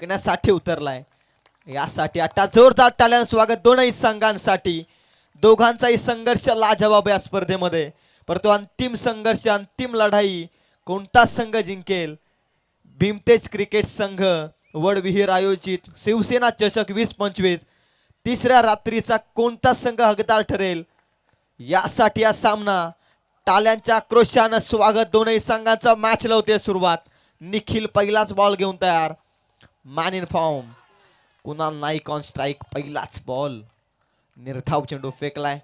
जिंकण्यासाठी उतरलाय. यासाठी आता जोरदार टाळ्यांचं स्वागत दोनही संघांसाठी. दोघांचाही संघर्ष लाजवाब या स्पर्धेमध्ये, परंतु अंतिम संघर्ष, अंतिम लढाई कोणता संघ जिंकेल? भीमतेज क्रिकेट संघ वडविहीर आयोजित शिवसेना चषक 2025 तिसऱ्या रात्रीचा कोणता संघ हकदार ठरेल? यासाठी हा सामना टाळ्यांच्या आक्रोशानं स्वागत दोनही संघांचा. मॅच लावते सुरुवात. निखिल पहिलाच बॉल घेऊन तयार. Man in form. Kunal Naik on strike. पहिलाच बॉल. निर्धाव चेंडू फेकलाय.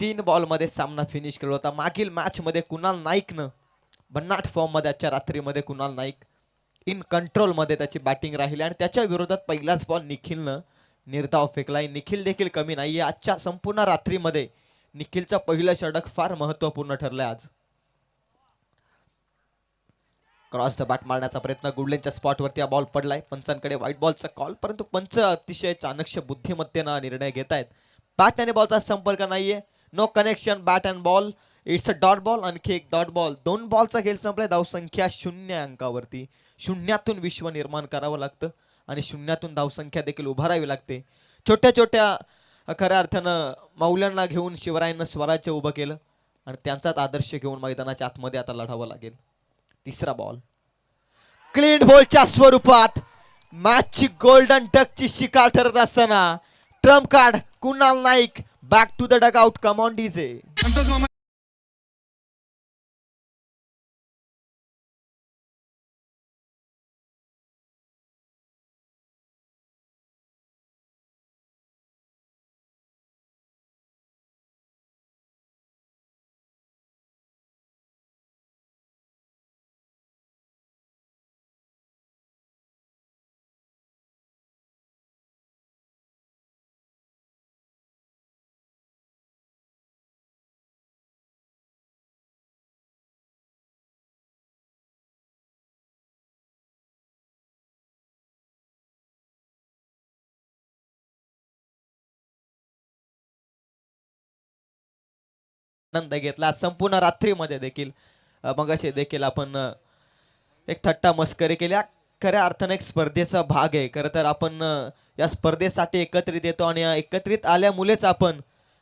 3 बॉल मध्ये सामना फिनिश केला होता. मागील मॅच मध्ये कुणाल नाईकनं भन्नाट फॉर्म मध्ये आजच्या रात्रीमध्ये कुणाल नाईक इन कंट्रोल मध्ये त्याची बॅटिंग राहिली आणि त्याच्या विरोधात पहिलाच बॉल निखिलनं निर्धाव फेकलाय. निखिल देखील कमी नाहीये. आजच्या संपूर्ण रात्रीमध्ये निखिलचं पहिलं षटक फार महत्त्वपूर्ण ठरलंय आज. क्रॉस द बॅट मारण्याचा प्रयत्न. गुडलेनच्या स्पॉटवरती हा बॉल पडलाय. पंचांकडे व्हाईट बॉलचा कॉल, परंतु पंच अतिशय चाणक्य बुद्धिमत्तेनं निर्णय घेत आहेत. बॅट आणि बॉलचा संपर्क नाहीये. No connection bat and ball. It's a dot ball. आणखी एक डॉट बॉल. 2 बॉलचा खेळ संपलाय. धावसंख्या 0 अंकावरती. शून्यातून विश्व निर्माण करावं लागतं आणि शून्यातून धावसंख्या देखील उभारावी लागते. छोट्या छोट्या खऱ्या अर्थानं मौल्यांना घेऊन शिवरायांना स्वराज्य उभं केलं आणि त्यांचाच आदर्श घेऊन मैदानाच्या आतमध्ये आता लढावं लागेल. तिसरा बॉल क्लीन बॉलच्या स्वरूपात मॅचची गोल्डन डकची शिकार ठरत असताना trump card Kunal Naik. Back to the dugout. Come on DJ. आनंद घेतला संपूर्ण रात्रीमध्ये देखील. मगाशी देखील आपण एक थट्टा मस्करी केल्या. खऱ्या अर्थाने एक स्पर्धेचा भाग आहे. खरं तर आपण या स्पर्धेसाठी एकत्रित येतो आणि एकत्रित आल्यामुळेच आपण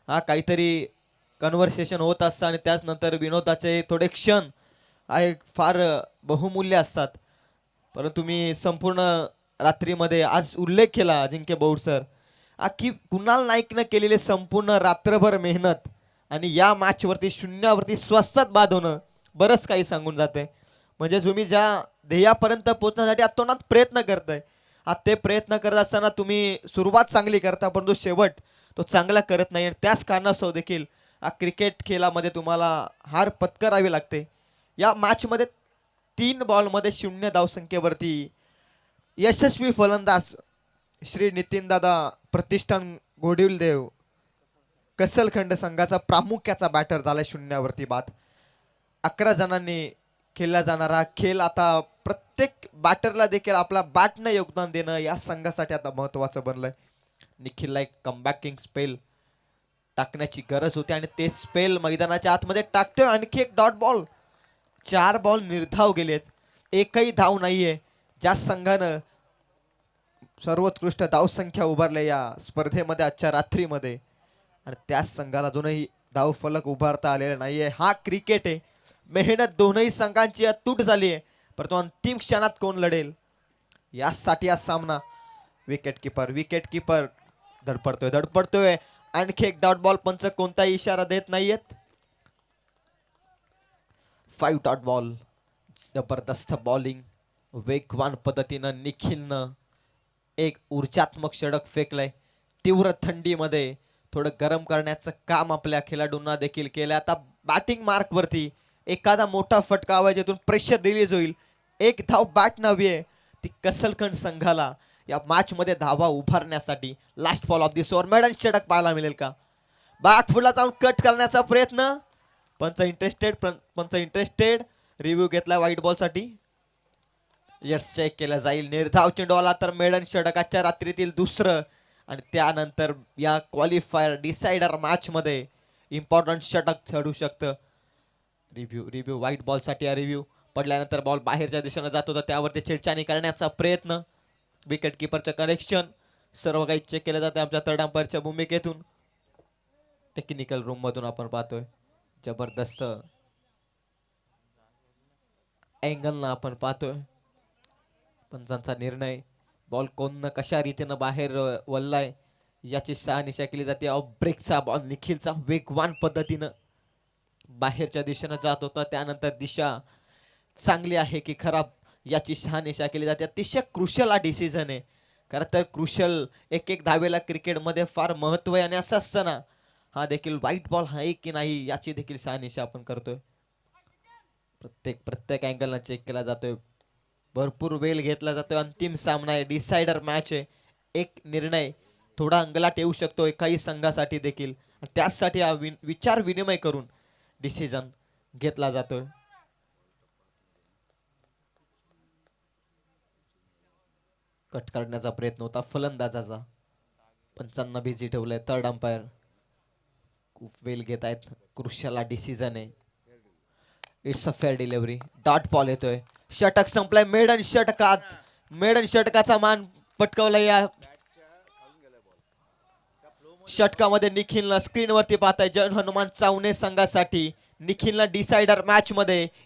काहीतरी कन्व्हर्सेशन होत असतं आणि त्याच नंतर विनोदाचे थोडे क्षण आहे फार बहुमूल्य असतात. परंतु मी संपूर्ण रात्रीमध्ये आज उल्लेख केला अजिंक्य बौड सर की कुणाल नाईकनं केलेले संपूर्ण रात्रभर मेहनत आणि या मॅचवरती शून्यावरती स्वस्तात बाद होणं बरंच काही सांगून जाते. म्हणजे तुम्ही ज्या ध्येयापर्यंत पोहोचण्यासाठी अतोनात प्रयत्न करताय, ते प्रयत्न करत असताना तुम्ही सुरुवात चांगली करता परंतु शेवट तो चांगला करत नाही. आणि त्याच कारणास्तव देखील क्रिकेट खेळामध्ये तुम्हाला हार पत्करावी लागते. या मॅचमध्ये 3 बॉलमध्ये 0 धावसंख्येवरती यशस्वी फलंदाज श्री नितीनदादा प्रतिष्ठान घोडिवलदेव कसलखंड संघाचा प्रामुख्याचा बॅटर झालाय. 0वरती बाद. 11 जणांनी खेळला जाणारा खेळ आता प्रत्येक बॅटरला देखील आपला बॅटनं योगदान देणं या संघासाठी आता महत्त्वाचं बनलंय. निखिलला एक कमबॅकिंग स्पेल टाकण्याची गरज होती आणि ते स्पेल मैदानाच्या आतमध्ये टाकतोय. आणखी एक डॉट बॉल. 4 बॉल निर्धाव गेलेत. एकही धाव नाहीये. ज्या संघानं सर्वोत्कृष्ट धावसंख्या उभारल्या या स्पर्धेमध्ये आजच्या रात्रीमध्ये आणि त्याच संघाला अजूनही धाव फलक उभारता आलेला नाहीये. हा क्रिकेट आहे. मेहनत दोनही संघांची अतूट झाली आहे, परंतु अंतिम क्षणात कोण लढेल यासाठी हा सामना. विकेट किपर धडपडतोय. आणखी एक डॉट बॉल. पंच कोणताही इशारा देत नाहीयेत. 5 डॉट बॉल. जबरदस्त बॉलिंग. वेगवान पद्धतीनं निखिलनं एक ऊर्जात्मक षटक फेकलंय. तीव्र थंडीमध्ये थोडं गरम करण्याचं काम आपल्या खेळाडूंना देखील केलं. आता बॅटिंग मार्कवरती एखादा मोठा फटका हवा ज्यातून प्रेशर रिलीज होईल. एक धाव बॅट नव्हे आहे ती कसलखंड संघाला या मॅच मध्ये धावा उभारण्यासाठी. Last ball of this over. Maiden षटक पाहायला मिळेल का? बॅकफुटला जाऊन कट करण्याचा प्रयत्न. पंच इंटरेस्टेड. रिव्ह्यू घेतला व्हाईट बॉल साठी. यस चेक केलं जाईल. निर्धाव चेंडू आला तर मेडन षटकाच्या रात्रीतील दुसरं आणि त्यानंतर या क्वालिफायर डिसाइडर मॅच मध्ये इम्पॉर्टंट षटक ठरू शकतं. रिव्ह्यू व्हाईट बॉल साठी. रिव्ह्यू पडल्यानंतर बॉल बाहेरच्या दिशेने जात होता त्यावरती छेडछाणी करण्याचा प्रयत्न. विकेट किपरचं कनेक्शन सर्व काही चेक केलं जाते आमच्या थर्ड अंपायरच्या भूमिकेतून. टेक्निकल रूम मधून आपण पाहतोय जबरदस्त अँगलना आपण पाहतोय. पंचांचा निर्णय बॉल कोण कशा रीतीनं बाहेर वळलाय याची शहानिशा केली जाते. ऑफ ब्रेकचा बॉल निखिलचा वेगवान पद्धतीनं बाहेरच्या दिशेनं जात होता. त्यानंतर दिशा चांगली आहे की खराब याची शहानिशा केली जाते. अतिशय क्रुशल हा डिसिजन आहे. खरं तर क्रुशल एक एक धावेला क्रिकेटमध्ये फार महत्व आहे आणि असं असताना हा देखील वाईट बॉल आहे की नाही याची देखील शहानिशा आपण करतोय. प्रत्येक अँगलला चेक केला जातोय. भरपूर वेळ घेतला जातोय. अंतिम सामना आहे, डिसायडर मॅच आहे. एक निर्णय थोडा अंगलाट येऊ शकतो काही संघासाठी देखील. त्याचसाठी हा विचार विनिमय करून डिसिजन घेतला जातोय. कट करण्याचा प्रयत्न होता फलंदाजाचा. पंचांना बिझी ठेवलंय थर्ड अंपायर. खूप वेळ घेत आहेत. क्रुशियल डिसिजन आहे. It's a fair delivery. Dot ball येतोय. षटक संपलाय. मेडन षटकात मेडन षटकाचा मान पटकावला. या षटकामध्ये निखिलला स्क्रीनवरती पाहताय जन हनुमान चावणे संघासाठी निखिलला डिसायडर मॅच मध्ये